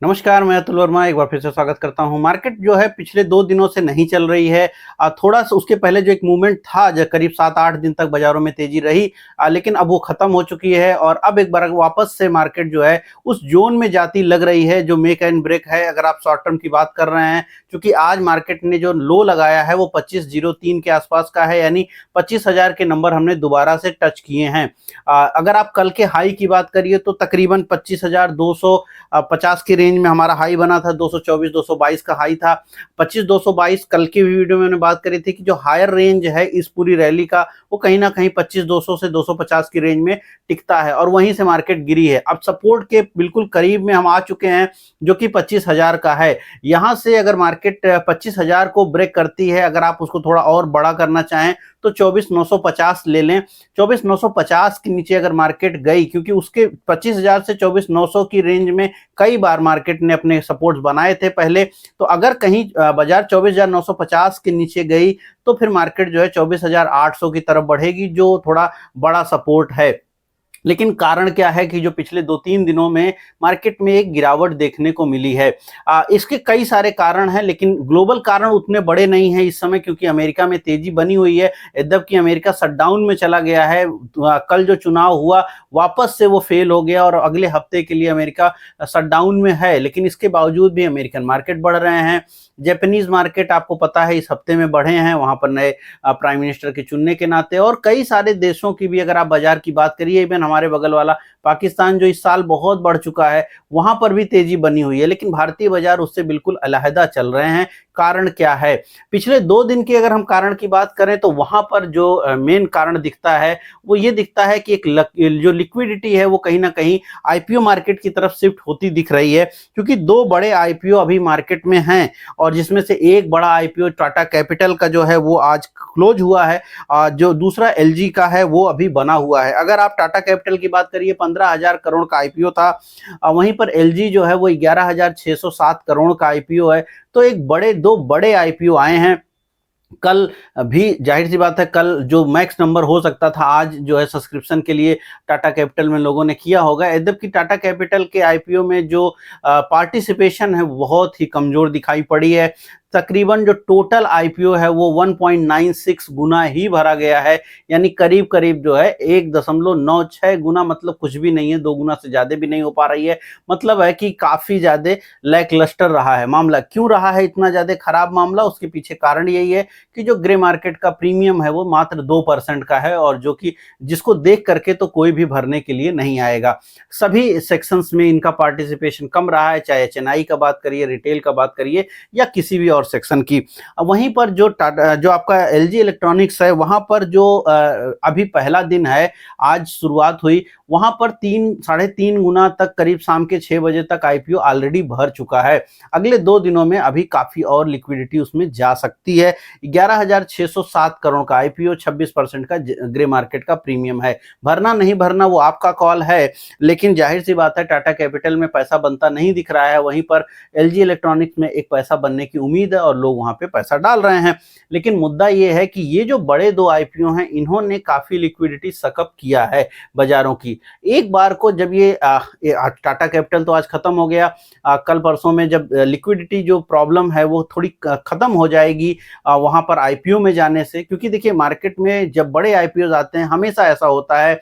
नमस्कार, मैं अतुल वर्मा एक बार फिर से स्वागत करता हूँ। मार्केट जो है पिछले 2 दिनों से नहीं चल रही है। थोड़ा-सा उसके पहले जो एक मूवमेंट था ज करीब 7-8 दिन तक बाज़ारों में तेज़ी रही, लेकिन अब वो ख़त्म हो चुकी है और अब एक बार वापस से मार्केट जो है उस ज़ोन में जाती लग रही है जो मेक एंड ब्रेक है अगर आप शॉर्ट टर्म की बात कर रहे हैं। क्योंकि आज मार्केट ने जो लो लगाया है वो 2503 के आसपास का है, यानी 25,000 के नंबर हमने दोबारा से टच किए हैं। अगर आप कल के हाई की बात करिए तो तकरीबन 25,250 की रेंज में हमारा हाई बना था, 224-222 का हाई था। 25,222 कल की वीडियो में मैंने बात करी थी कि जो हायर रेंज है इस पूरी रैली का वो कहीं न कहीं 25,200 से 250 की रेंज में टिकता है और वहीं से मार्केट गिरी है। अब सपोर्ट के बिल्कुल करीब में हम आ चुके हैं जो कि 25,000 का है। यहाँ से अगर मार्केट 25,000 को ब्रेक करती है, अगर आप उसको थोड़ा और बड़ा करना चाहें तो 24,950 ले लें। 24,950 के नीचे अगर मार्केट गई, क्योंकि उसके 25,000 से 24,900 की रेंज में कई बार मार्केट ने अपने सपोर्ट्स बनाए थे पहले, तो अगर कहीं बाजार 24,950 के नीचे गई तो फिर मार्केट जो है 24,800 की तरफ बढ़ेगी, जो थोड़ा बड़ा सपोर्ट है। लेकिन कारण क्या है कि जो पिछले 2-3 दिनों में मार्केट में एक गिरावट देखने को मिली है। इसके कई सारे कारण हैं, लेकिन ग्लोबल कारण उतने बड़े नहीं हैं इस समय, क्योंकि अमेरिका में तेजी बनी हुई है। यद्यपि अमेरिका शटडाउन में चला गया है। कल जो चुनाव हुआ वापस से वो फेल हो गया और अगले हफ्ते के लिए अमेरिका शटडाउन में है, लेकिन इसके बावजूद भी अमेरिकन मार्केट बढ़ रहे हैं। जापानीज मार्केट आपको पता है इस हफ्ते में बढ़े हैं, वहां पर नए प्राइम मिनिस्टर के चुनने के नाते, और कई सारे देशों की भी अगर आप बाजार की बात करिए, इवन हमारे बगल वाला पाकिस्तान जो इस साल बहुत बढ़ चुका है, वहां पर भी तेजी बनी हुई है। लेकिन भारतीय बाजार उससे बिल्कुल अलहदा चल रहे हैं। कारण क्या है? पिछले 2 दिन की अगर हम कारण की बात करें तो वहां पर जो मेन कारण दिखता है वो ये दिखता है कि जो लिक्विडिटी है वो कहीं ना कहीं आईपीओ मार्केट की तरफ शिफ्ट होती दिख रही है, क्योंकि 2 बड़े आईपीओ अभी मार्केट में हैं और जिसमें से एक बड़ा आईपीओ टाटा कैपिटल का जो है वो आज क्लोज हुआ है, जो दूसरा एलजी का है वो अभी बना हुआ है। अगर आप टाटा कैपिटल की बात करिए 15,000 करोड़ का आईपीओ था, वहीं पर एलजी जो है वो 11,607 करोड़ का आईपीओ है। तो एक बड़े 2 बड़े आईपीओ आए हैं। कल भी जाहिर सी बात है, कल जो मैक्स नंबर हो सकता था आज जो है सब्सक्रिप्शन के लिए टाटा कैपिटल में लोगों ने किया होगा। यद्यपि टाटा कैपिटल के आईपीओ में जो पार्टिसिपेशन है बहुत ही कमजोर दिखाई पड़ी है। तकरीबन जो टोटल आईपीओ है वो 1.96 गुना ही भरा गया है, यानी करीब करीब जो है 1.96 गुना, मतलब कुछ भी नहीं है, 2 गुना से ज्यादा भी नहीं हो पा रही है। मतलब है कि काफी ज्यादा लैकलस्टर रहा है मामला। क्यों रहा है इतना ज्यादा खराब मामला? उसके पीछे कारण यही है कि जो ग्रे मार्केट का प्रीमियम है वो मात्र 2% का है, और जो कि जिसको देख करके तो कोई भी भरने के लिए नहीं आएगा। सभी सेक्शंस में इनका पार्टिसिपेशन कम रहा है, चाहे एचएनआई का बात करिए, रिटेल का बात करिए या किसी भी और सेक्शन की। वहीं पर जो जो आपका एलजी इलेक्ट्रॉनिक्स है वहां पर जो अभी पहला दिन है, आज शुरुआत हुई, वहां पर 3-3.5 गुना तक करीब शाम के 6 बजे तक आईपीओ ऑलरेडी भर चुका है। अगले 2 दिनों में अभी काफी और लिक्विडिटी उसमें जा सकती है। 11,607 करोड़ का आईपीओ, 26% का ग्रे मार्केट का प्रीमियम है। भरना नहीं भरना वो आपका कॉल है, लेकिन जाहिर सी बात है टाटा कैपिटल में पैसा बनता नहीं दिख रहा है, वहीं पर एलजी इलेक्ट्रॉनिक्स में एक पैसा बनने की उम्मीद है और लोग वहां पे पैसा डाल रहे हैं। लेकिन मुद्दा ये है कि ये जो बड़े 2 आईपीओ हैं इन्होंने काफी लिक्विडिटी सकअप किया है बाजारों की। एक बार को जब ये टाटा कैपिटल तो आज खत्म हो गया, कल परसों में जब लिक्विडिटी जो प्रॉब्लम है वो थोड़ी खत्म हो जाएगी वहां पर आईपीओ में जाने से, क्योंकि देखिए मार्केट में जब बड़े आईपीओ आते हैं हमेशा ऐसा होता है,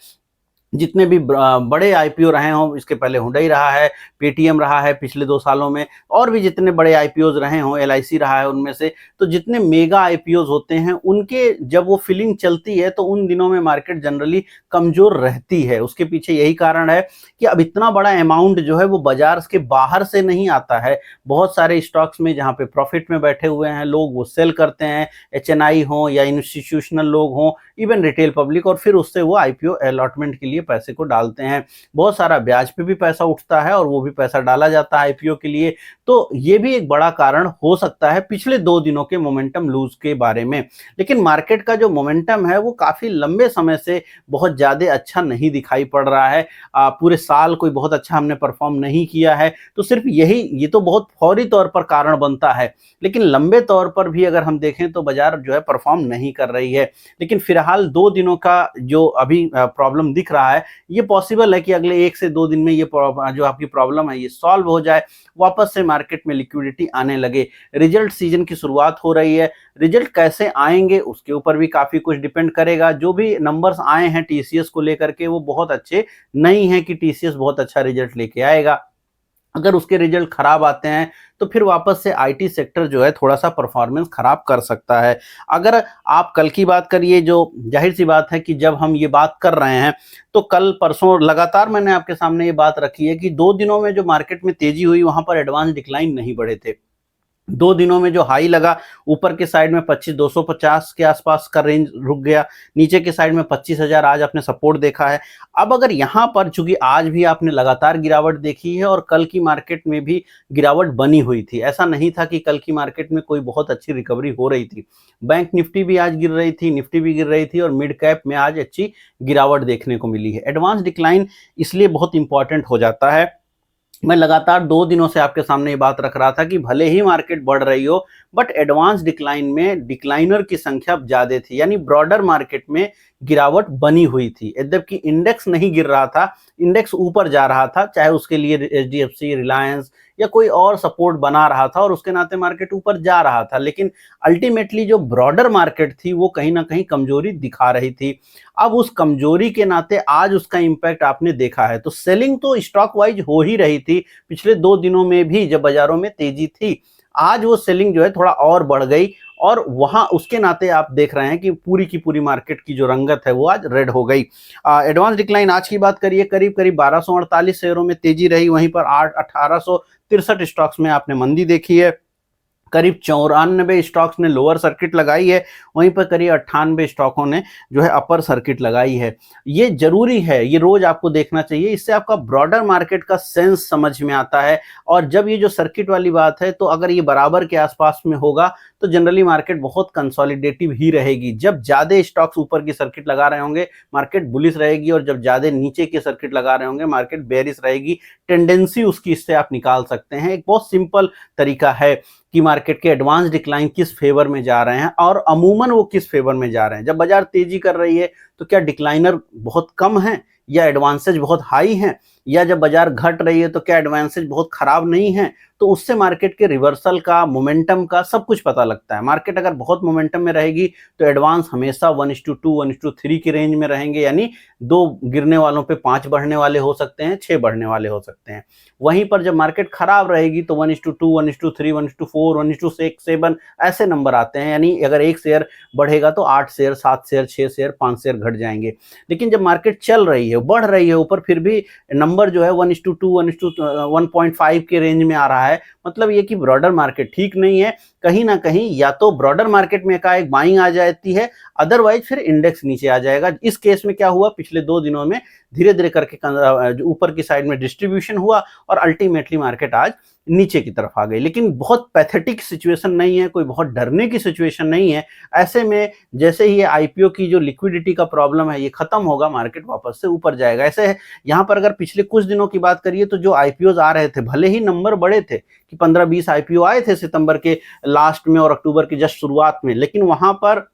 जितने भी बड़े आईपीओ रहे हों, इसके पहले हुंडई रहा है, पेटीएम रहा है पिछले 2 सालों में, और भी जितने बड़े आईपीओज रहे हों, एलआईसी रहा है उनमें से, तो जितने मेगा आईपीओज होते हैं उनके जब वो फीलिंग चलती है तो उन दिनों में मार्केट जनरली कमजोर रहती है। उसके पीछे यही कारण है कि अब इतना बड़ा अमाउंट जो है वो बाजार के बाहर से नहीं आता है। बहुत सारे स्टॉक्स में जहाँ पे प्रॉफिट में बैठे हुए हैं लोग वो सेल करते हैं, एचएनआई हो या इंस्टीट्यूशनल लोग हों, इवन रिटेल पब्लिक, और फिर उससे वो आईपीओ अलॉटमेंट के लिए पैसे को डालते हैं। बहुत सारा ब्याज पे भी पैसा उठता है और वो भी पैसा डाला जाता है आईपीओ के लिए। तो ये भी एक बड़ा कारण हो सकता है पिछले 2 दिनों के मोमेंटम लूज के बारे में। लेकिन मार्केट का जो मोमेंटम है वो काफी लंबे समय से बहुत ज्यादा अच्छा नहीं दिखाई पड़ रहा है। पूरे साल कोई बहुत अच्छा हमने परफॉर्म नहीं किया है, तो सिर्फ यही, ये तो बहुत फौरी तौर पर कारण बनता है, लेकिन लंबे तौर पर भी अगर हम देखें तो बाजार जो है परफॉर्म नहीं कर रही है। लेकिन फिलहाल फिलहाल 2 दिनों का जो अभी प्रॉब्लम दिख रहा है, ये पॉसिबल है कि अगले 1 से 2 दिन में ये जो आपकी प्रॉब्लम है ये सॉल्व हो जाए, वापस से मार्केट में लिक्विडिटी आने लगे। रिजल्ट सीजन की शुरुआत हो रही है, रिजल्ट कैसे आएँगे उसके ऊपर भी काफ़ी कुछ डिपेंड करेगा। जो भी नंबर्स आए हैं टीसीएस को लेकर के वो बहुत अच्छे नहीं हैं कि टीसीएस बहुत अच्छा रिजल्ट लेके आएगा। अगर उसके रिजल्ट खराब आते हैं तो फिर वापस से आईटी सेक्टर जो है थोड़ा-सा परफॉर्मेंस खराब कर सकता है। अगर आप कल की बात करिए, जो ज़ाहिर-सी बात है कि जब हम ये बात कर रहे हैं, तो कल परसों लगातार मैंने आपके सामने ये बात रखी है कि 2 दिनों में जो मार्केट में तेज़ी हुई वहाँ पर एडवांस डिक्लाइन नहीं बढ़े थे। 2 दिनों में जो हाई लगा ऊपर के साइड में 25,250 के आसपास का रेंज रुक गया, नीचे के साइड में 25,000 आज आपने सपोर्ट देखा है। अब अगर यहाँ पर चूँकि आज भी आपने लगातार गिरावट देखी है और कल की मार्केट में भी गिरावट बनी हुई थी, ऐसा नहीं था कि कल की मार्केट में कोई बहुत अच्छी रिकवरी हो रही थी। बैंक निफ्टी भी आज गिर रही थी, निफ्टी भी गिर रही थी और मिड कैप में आज अच्छी गिरावट देखने को मिली है। एडवांस डिक्लाइन इसलिए बहुत इंपॉर्टेंट हो जाता है। मैं लगातार 2 दिनों से आपके सामने ये बात रख रहा था कि भले ही मार्केट बढ़ रही हो, बट एडवांस डिक्लाइन में डिक्लाइनर की संख्या ज़्यादा थी, यानी ब्रॉडर मार्केट में गिरावट बनी हुई थी। यद्यपि इंडेक्स नहीं गिर रहा था, इंडेक्स ऊपर जा रहा था, चाहे उसके लिए एचडीएफसी, रिलायंस या कोई और सपोर्ट बना रहा था और उसके नाते मार्केट ऊपर जा रहा था। लेकिन अल्टीमेटली जो ब्रॉडर मार्केट थी वो कहीं न कहीं कमजोरी दिखा रही थी। अब उस कमजोरी के नाते आज उसका इम्पैक्ट आपने देखा है। तो सेलिंग तो स्टॉक वाइज हो ही रही थी पिछले 2 दिनों में भी जब बाजारों में तेजी थी। आज वो सेलिंग जो है थोड़ा और बढ़ गई और वहाँ उसके नाते आप देख रहे हैं कि पूरी की पूरी मार्केट की जो रंगत है वो आज रेड हो गई। एडवांस डिक्लाइन आज की बात करिए, करीब-करीब 1248 शेयरों में तेजी रही, वहीं पर 1863 स्टॉक्स में आपने मंदी देखी है। करीब 94 स्टॉक्स ने लोअर सर्किट लगाई है, वहीं पर करीब 98 स्टॉकों ने जो है अपर सर्किट लगाई है। ये ज़रूरी है, ये रोज़ आपको देखना चाहिए, इससे आपका ब्रॉडर मार्केट का सेंस समझ में आता है। और जब ये जो सर्किट वाली बात है, तो अगर ये बराबर के आसपास में होगा, तो जनरली मार्केट बहुत कंसोलिडेटिव ही रहेगी। जब ज़्यादा स्टॉक्स ऊपर की सर्किट लगा रहे होंगे, मार्केट बुलिश रहेगी और जब ज़्यादा नीचे की सर्किट लगा रहे होंगे, मार्केट बेयरिश रहेगी। टेंडेंसी उसकी इससे आप निकाल सकते हैं। एक बहुत सिंपल तरीका है कि मार्केट के एडवांस डिक्लाइन किस फेवर में जा रहे हैं और अमूमन वो किस फेवर में जा रहे हैं। जब बाजार तेजी कर रही है तो क्या डिक्लाइनर बहुत कम हैं या एडवांसेज बहुत हाई हैं, या जब बाजार घट रही है तो क्या एडवांसेज बहुत खराब नहीं है। तो उससे मार्केट के रिवर्सल का, मोमेंटम का सब कुछ पता लगता है। मार्केट अगर बहुत मोमेंटम में रहेगी तो एडवांस हमेशा 1:2 1:3 की रेंज में रहेंगे, यानी 2 गिरने वालों पे 5 बढ़ने वाले हो सकते हैं, 6 बढ़ने वाले हो सकते हैं। वहीं पर जब मार्केट खराब रहेगी तो 1:2 1:3 1:4 1:7 ऐसे नंबर आते हैं, यानी अगर एक शेयर बढ़ेगा तो 8 शेयर, 7 शेयर, 6 शेयर, 5 शेयर घट जाएंगे। लेकिन जब मार्केट चल रही है, बढ़ रही है ऊपर, फिर भी नंबर जो है 1:2 1:1.5 के रेंज में आ रहा है, मतलब ये कि ब्रॉडर मार्केट ठीक नहीं है। कहीं ना कहीं या तो ब्रॉडर मार्केट में एकाएक बाइंग आ जाती है, अदरवाइज फिर इंडेक्स नीचे आ जाएगा। इस केस में क्या हुआ, पिछले 2 दिनों में धीरे धीरे करके ऊपर की साइड में डिस्ट्रीब्यूशन हुआ और अल्टीमेटली मार्केट आज नीचे की तरफ आ गई। लेकिन बहुत पैथेटिक सिचुएशन नहीं है, कोई बहुत डरने की सिचुएशन नहीं है। ऐसे में जैसे ही ये आईपीओ की जो लिक्विडिटी का प्रॉब्लम है ये खत्म होगा, मार्केट वापस से ऊपर जाएगा। ऐसे है, यहाँ पर अगर पिछले कुछ दिनों की बात करिए तो जो आईपीओज आ रहे थे, भले ही नंबर बड़े थे कि 15-20 आईपीओ आए थे सितंबर के लास्ट में और अक्टूबर की जस्ट शुरुआत में, लेकिन वहां पर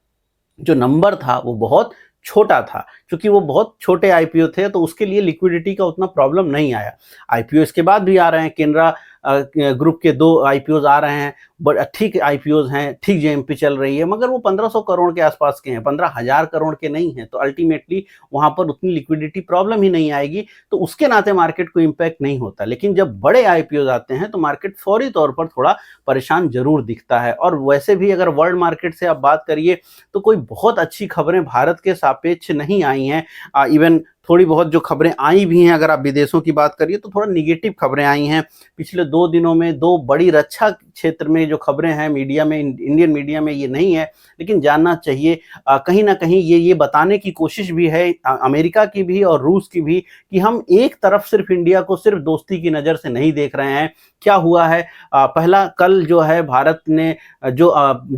जो नंबर था वो बहुत छोटा था। क्योंकि वो बहुत छोटे आईपीओ थे तो उसके लिए लिक्विडिटी का उतना प्रॉब्लम नहीं आया। आईपीओ इसके बाद भी आ रहे हैं, केनरा ग्रुप के 2 आईपीओज आ रहे हैं, बट ठीक आईपीओज हैं, ठीक जेएमपी चल रही है, मगर वो 1500 करोड़ के आसपास के हैं, 15,000 करोड़ के नहीं हैं। तो अल्टीमेटली वहां पर उतनी लिक्विडिटी प्रॉब्लम ही नहीं आएगी, तो उसके नाते मार्केट को इम्पैक्ट नहीं होता। लेकिन जब बड़े आईपीओज आते हैं तो मार्केट फौरी तौर पर थोड़ा परेशान जरूर दिखता है। और वैसे भी अगर वर्ल्ड मार्केट से आप बात करिए तो कोई बहुत अच्छी खबरें भारत के सापेक्ष नहीं आई हैं। इवन थोड़ी बहुत जो खबरें आई भी हैं, अगर आप विदेशों की बात करिए तो थोड़ा निगेटिव खबरें आई हैं। पिछले 2 दिनों में 2 बड़ी रक्षा क्षेत्र में जो खबरें हैं मीडिया में, इंडियन मीडिया में ये नहीं है, लेकिन जानना चाहिए। कहीं ना कहीं ये बताने की कोशिश भी है अमेरिका की भी और रूस की भी कि हम एक तरफ सिर्फ इंडिया को सिर्फ दोस्ती की नज़र से नहीं देख रहे हैं। क्या हुआ है? पहला कल जो है भारत ने जो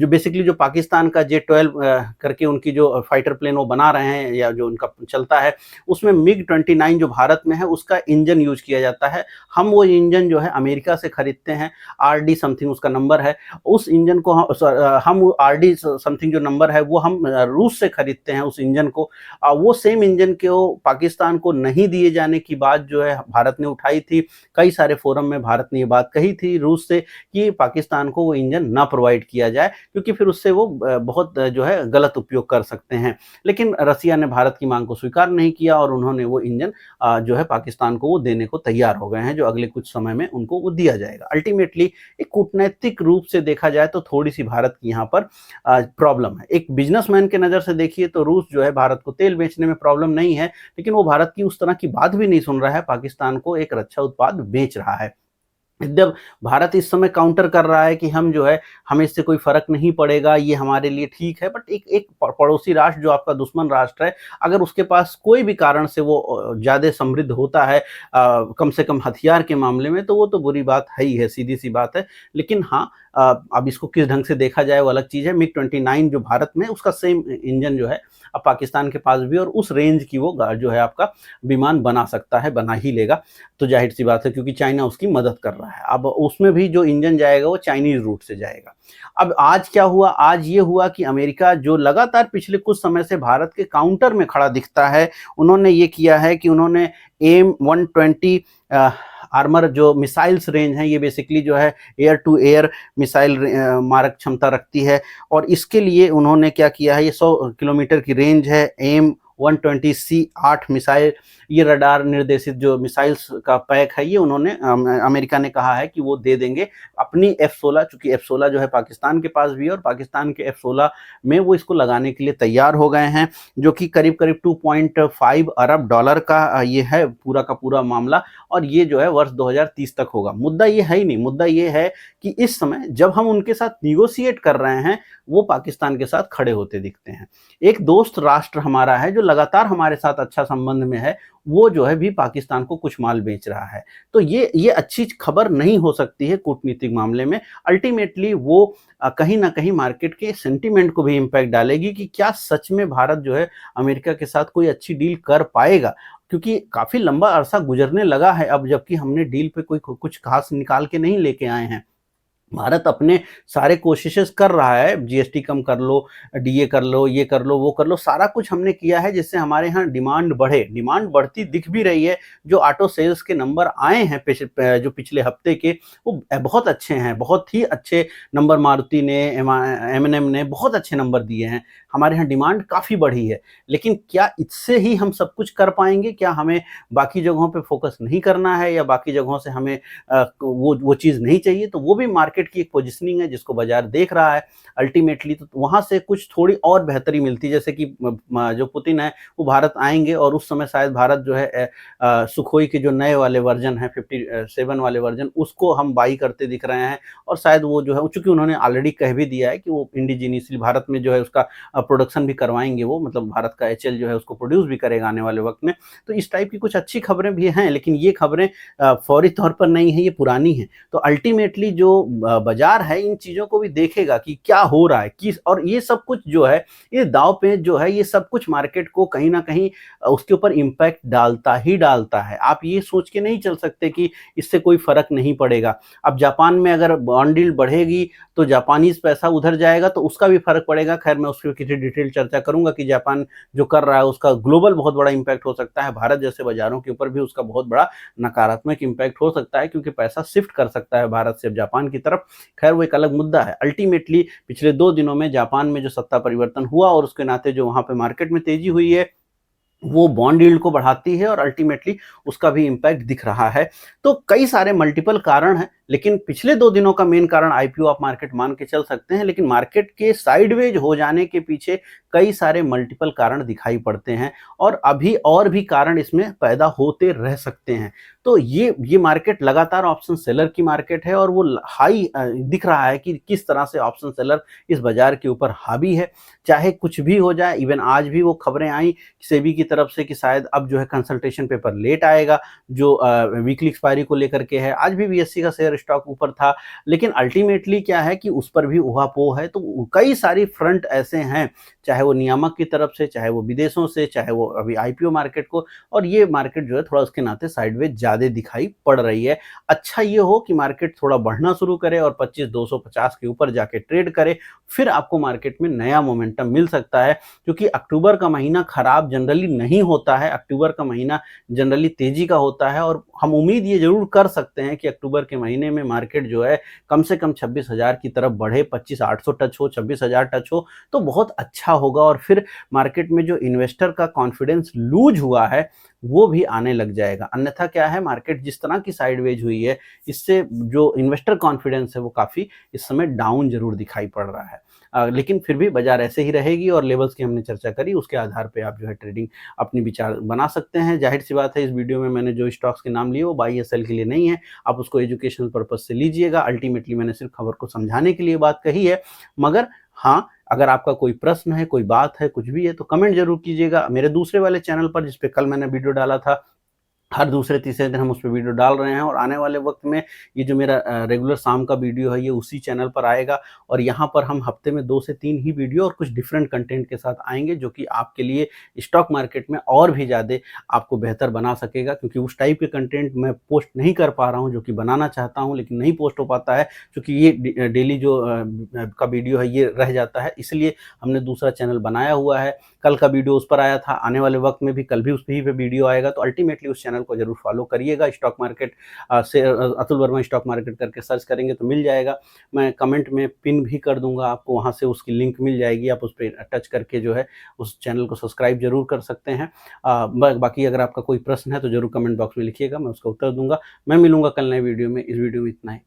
बेसिकली जो पाकिस्तान का J-12 करके उनकी जो फाइटर प्लेन वो बना रहे हैं या जो उनका चलता है, उसमें MiG-29 जो भारत में है उसका इंजन यूज़ किया जाता है। हम वो इंजन जो है अमेरिका से खरीदते हैं, RD समथिंग उसका नंबर है। उस इंजन को हम RD समथिंग जो नंबर है वो हम रूस से खरीदते हैं उस इंजन को। वो सेम इंजन को पाकिस्तान को नहीं दिए जाने की बात जो है भारत ने उठाई थी। कई सारे फोरम में भारत ने ये बात कही थी रूस से कि पाकिस्तान को वो इंजन ना प्रोवाइड किया जाए, क्योंकि फिर उससे वो बहुत जो है गलत उपयोग कर सकते हैं। लेकिन रसिया ने भारत की मांग को स्वीकार नहीं किया और उन्होंने वो इंजन जो है पाकिस्तान को वो देने को तैयार हो गए हैं, जो अगले कुछ समय में उनको वो दिया जाएगा। अल्टीमेटली एक कूटनैतिक रूप से देखा जाए तो थोड़ी-सी भारत की यहाँ पर प्रॉब्लम है। एक बिज़नेसमैन के नज़र से देखिए तो रूस जो है भारत को तेल बेचने में प्रॉब्लम नहीं है, लेकिन वो भारत की उस तरह की बात भी नहीं सुन रहा है, पाकिस्तान को एक रक्षा उत्पाद बेच रहा है। जब भारत इस समय काउंटर कर रहा है कि हम जो है हमें इससे कोई फ़र्क नहीं पड़ेगा, ये हमारे लिए ठीक है, बट एक एक पड़ोसी राष्ट्र जो आपका दुश्मन राष्ट्र है, अगर उसके पास कोई भी कारण से वो ज़्यादा समृद्ध होता है कम से कम हथियार के मामले में, तो वो तो बुरी बात है ही है, सीधी-सी बात है। लेकिन हाँ, अब इसको किस ढंग से देखा जाए वो अलग चीज़ है। MiG-29 जो भारत में उसका सेम इंजन जो है अब पाकिस्तान के पास भी और उस रेंज की वो जो है आपका विमान बना सकता है, बना ही लेगा। तो ज़ाहिर-सी बात है क्योंकि चाइना उसकी मदद कर रहा है। अब उसमें भी जो इंजन जाएगा वो चाइनीज़ रूट से जाएगा। अब आज क्या हुआ? आज ये हुआ कि अमेरिका जो लगातार पिछले कुछ समय से भारत के काउंटर में खड़ा दिखता है, उन्होंने ये किया है कि उन्होंने AIM-120 आर्मर जो मिसाइल्स रेंज हैं, ये बेसिकली जो है एयर टू एयर मिसाइल मारक क्षमता रखती है और इसके लिए उन्होंने क्या किया है, ये 100 किलोमीटर की रेंज है। AIM-120C8 मिसाइल, ये रडार निर्देशित जो मिसाइल्स का पैक है, ये उन्होंने अमेरिका ने कहा है कि वो दे देंगे अपनी F-16, चूँकि F-16 जो है पाकिस्तान के पास भी है और पाकिस्तान के F-16 में वो इसको लगाने के लिए तैयार हो गए हैं, जो कि करीब-करीब $2.5 अरब का ये है पूरा का पूरा मामला और ये जो है वर्ष 2030 तक होगा। मुद्दा ये है ही नहीं, मुद्दा ये है कि इस समय जब हम उनके साथ निगोशिएट कर रहे हैं, वो पाकिस्तान के साथ खड़े होते दिखते हैं। एक दोस्त राष्ट्र हमारा है जो लगातार हमारे साथ अच्छा संबंध में है, वो जो है भी पाकिस्तान को कुछ माल बेच रहा है। तो ये अच्छी खबर नहीं हो सकती है कूटनीतिक मामले में। अल्टीमेटली वो कहीं न कहीं मार्केट के सेंटीमेंट को भी इम्पैक्ट डालेगी कि क्या सच में भारत जो है अमेरिका के साथ कोई अच्छी डील कर पाएगा? क्योंकि काफ़ी लंबा अरसा गुज़रने लगा है अब, जबकि हमने डील पे कोई कुछ ख़ास निकाल के नहीं लेके आए हैं। भारत अपने सारे कोशिशेस कर रहा है, जीएसटी कम कर लो, डीए कर लो, ये कर लो, वो कर लो, सारा कुछ हमने किया है जिससे हमारे यहाँ डिमांड बढ़े। डिमांड बढ़ती दिख भी रही है, जो ऑटो सेल्स के नंबर आए हैं जो पिछले हफ्ते के, वो बहुत अच्छे हैं, बहुत ही अच्छे नंबर मारुति ने, M&M ने बहुत अच्छे नंबर दिए हैं। हमारे यहाँ डिमांड काफ़ी बढ़ी है, लेकिन क्या इससे ही हम सब कुछ कर पाएँगे? क्या हमें बाकी जगहों पे फ़ोकस नहीं करना है या बाकी जगहों से हमें वो चीज़ नहीं चाहिए? तो वो भी मार्केट की एक पोजीशनिंग है जिसको बाजार देख रहा है। अल्टीमेटली तो वहाँ से कुछ थोड़ी और बेहतरी मिलती है, जैसे कि जो पुतिन है वो भारत आएँगे और उस समय शायद भारत जो है सुखोई के जो नए वाले वर्जन है 57 वाले वर्जन, उसको हम बाई करते दिख रहे हैं और शायद वो जो है, चूँकि उन्होंने ऑलरेडी कह भी दिया है कि वो इंडिजीनियसली भारत में जो है उसका प्रोडक्शन भी करवाएँगे वो, मतलब भारत का एचएल जो है उसको प्रोड्यूस भी करेगा आने वाले वक़्त में। तो इस टाइप की कुछ अच्छी खबरें भी हैं, लेकिन ये खबरें फौरी तौर पर नहीं है, ये पुरानी हैं। तो अल्टीमेटली जो बाजार है इन चीज़ों को भी देखेगा कि क्या हो रहा है, किस, और ये सब कुछ जो है ये दांव पे जो है, ये सब कुछ मार्केट को कहीं ना कहीं उसके ऊपर इम्पैक्ट डालता ही डालता है। आप ये सोच के नहीं चल सकते कि इससे कोई फर्क नहीं पड़ेगा। अब जापान में अगर बॉन्ड यील्ड बढ़ेगी तो जापानीज पैसा उधर जाएगा तो उसका भी फर्क पड़ेगा। खैर मैं उस पर किसी डिटेल चर्चा करूंगा कि जापान जो कर रहा है उसका ग्लोबल बहुत बड़ा इम्पैक्ट हो सकता है, भारत जैसे बाजारों के ऊपर भी उसका बहुत बड़ा नकारात्मक इम्पैक्ट हो सकता है, क्योंकि पैसा शिफ्ट कर सकता है भारत से जापान की तरफ। खैर वो एक अलग मुद्दा है। अल्टीमेटली पिछले 2 दिनों में जापान में जो सत्ता परिवर्तन हुआ और उसके नाते जो वहाँ पे मार्केट में तेजी हुई है, वो बॉन्ड यील्ड को बढ़ाती है और अल्टीमेटली उसका भी इम्पैक्ट दिख रहा है। तो कई सारे मल्टीपल कारण हैं, लेकिन पिछले 2 दिनों का मेन कारण आईपीओ ऑफ मार्केट मान के चल सकते हैं, लेकिन मार्केट के साइडवेज हो जाने के पीछे कई सारे मल्टीपल कारण दिखाई पड़ते हैं और अभी और भी कारण इसमें पैदा होते रह सकते हैं। तो ये मार्केट लगातार ऑप्शन सेलर की मार्केट है और वो हाई दिख रहा है कि किस तरह से ऑप्शन सेलर इस बाजार के ऊपर हावी है। चाहे कुछ भी हो जाए, इवन आज भी वो खबरें आई सेबी की तरफ से कि शायद अब जो है कंसल्टेशन पेपर लेट आएगा, जो वीकली एक्सपायरी को लेकर के है। आज भी बीएससी का शेयर स्टॉक ऊपर था, लेकिन अल्टीमेटली क्या है कि उस पर भी ऊहापोह है। तो कई सारी फ्रंट ऐसे हैं, चाहे वो नियामक की तरफ से, चाहे वो विदेशों से, चाहे वो अभी आईपीओ मार्केट को, और ये मार्केट जो है थोड़ा उसके नाते साइडवेज ज़्यादा दिखाई पड़ रही है। अच्छा ये हो कि मार्केट थोड़ा बढ़ना शुरू करे और 25,250 के ऊपर जाके ट्रेड करे, फिर आपको मार्केट में नया मोमेंटम मिल सकता है, क्योंकि अक्टूबर का महीना खराब जनरली नहीं होता है। अक्टूबर का महीना जनरली तेजी का होता है, और हम उम्मीद ये ज़रूर कर सकते हैं कि अक्टूबर के महीने में मार्केट जो है कम से कम 26,000 की तरफ बढ़े, 25,800 टच हो, 26,000 टच हो, तो बहुत अच्छा होगा। और फिर मार्केट में जो इन्वेस्टर का कॉन्फिडेंस लूज़ हुआ है, वो भी आने लग जाएगा। अन्यथा क्या है, मार्केट जिस तरह की साइडवेज हुई है, इससे जो इन्वेस्टर कॉन्फिडेंस है वो काफ़ी इस समय डाउन ज़रूर दिखाई पड़ रहा है। लेकिन फिर भी बाज़ार ऐसे ही रहेगी, और लेवल्स की हमने चर्चा करी, उसके आधार पे आप जो है ट्रेडिंग अपनी विचार बना सकते हैं। ज़ाहिर-सी बात है, इस वीडियो में मैंने जो स्टॉक्स के नाम लिए वो बाय या सेल के लिए नहीं है, आप उसको एजुकेशनल पर्पज़ से लीजिएगा। अल्टीमेटली मैंने सिर्फ़ खबर को समझाने के लिए बात कही है। मगर हाँ, अगर आपका कोई प्रश्न है, कोई बात है, कुछ भी है, तो कमेंट ज़रूर कीजिएगा। मेरे दूसरे वाले चैनल पर, जिस पे कल मैंने वीडियो डाला था, हर दूसरे तीसरे दिन हम उस पे वीडियो डाल रहे हैं, और आने वाले वक्त में ये जो मेरा रेगुलर शाम का वीडियो है, ये उसी चैनल पर आएगा। और यहाँ पर हम हफ्ते में 2 से 3 ही वीडियो और कुछ डिफरेंट कंटेंट के साथ आएंगे, जो कि आपके लिए स्टॉक मार्केट में और भी ज़्यादा आपको बेहतर बना सकेगा, क्योंकि उस टाइप के कंटेंट मैं पोस्ट नहीं कर पा रहा हूँ जो कि बनाना चाहता हूँ, लेकिन नहीं पोस्ट हो पाता है, क्योंकि ये डेली जो का वीडियो है ये रह जाता है, इसलिए हमने दूसरा चैनल बनाया हुआ है। कल का वीडियो उस पर आया था, आने वाले वक्त में भी कल भी उस ही पे वीडियो आएगा, तो अल्टीमेटली उस चैनल को जरूर फॉलो करिएगा। स्टॉक मार्केट से अतुल वर्मा स्टॉक मार्केट करके सर्च करेंगे तो मिल जाएगा। मैं कमेंट में पिन भी कर दूंगा आपको, वहां से उसकी लिंक मिल जाएगी, आप उस पर टच करके जो है उस चैनल को सब्सक्राइब जरूर कर सकते हैं। बाकी अगर आपका कोई प्रश्न है तो जरूर कमेंट बॉक्स में लिखिएगा, मैं उसका उत्तर दूंगा। मैं मिलूंगा कल नए वीडियो में। इस वीडियो में इतना ही।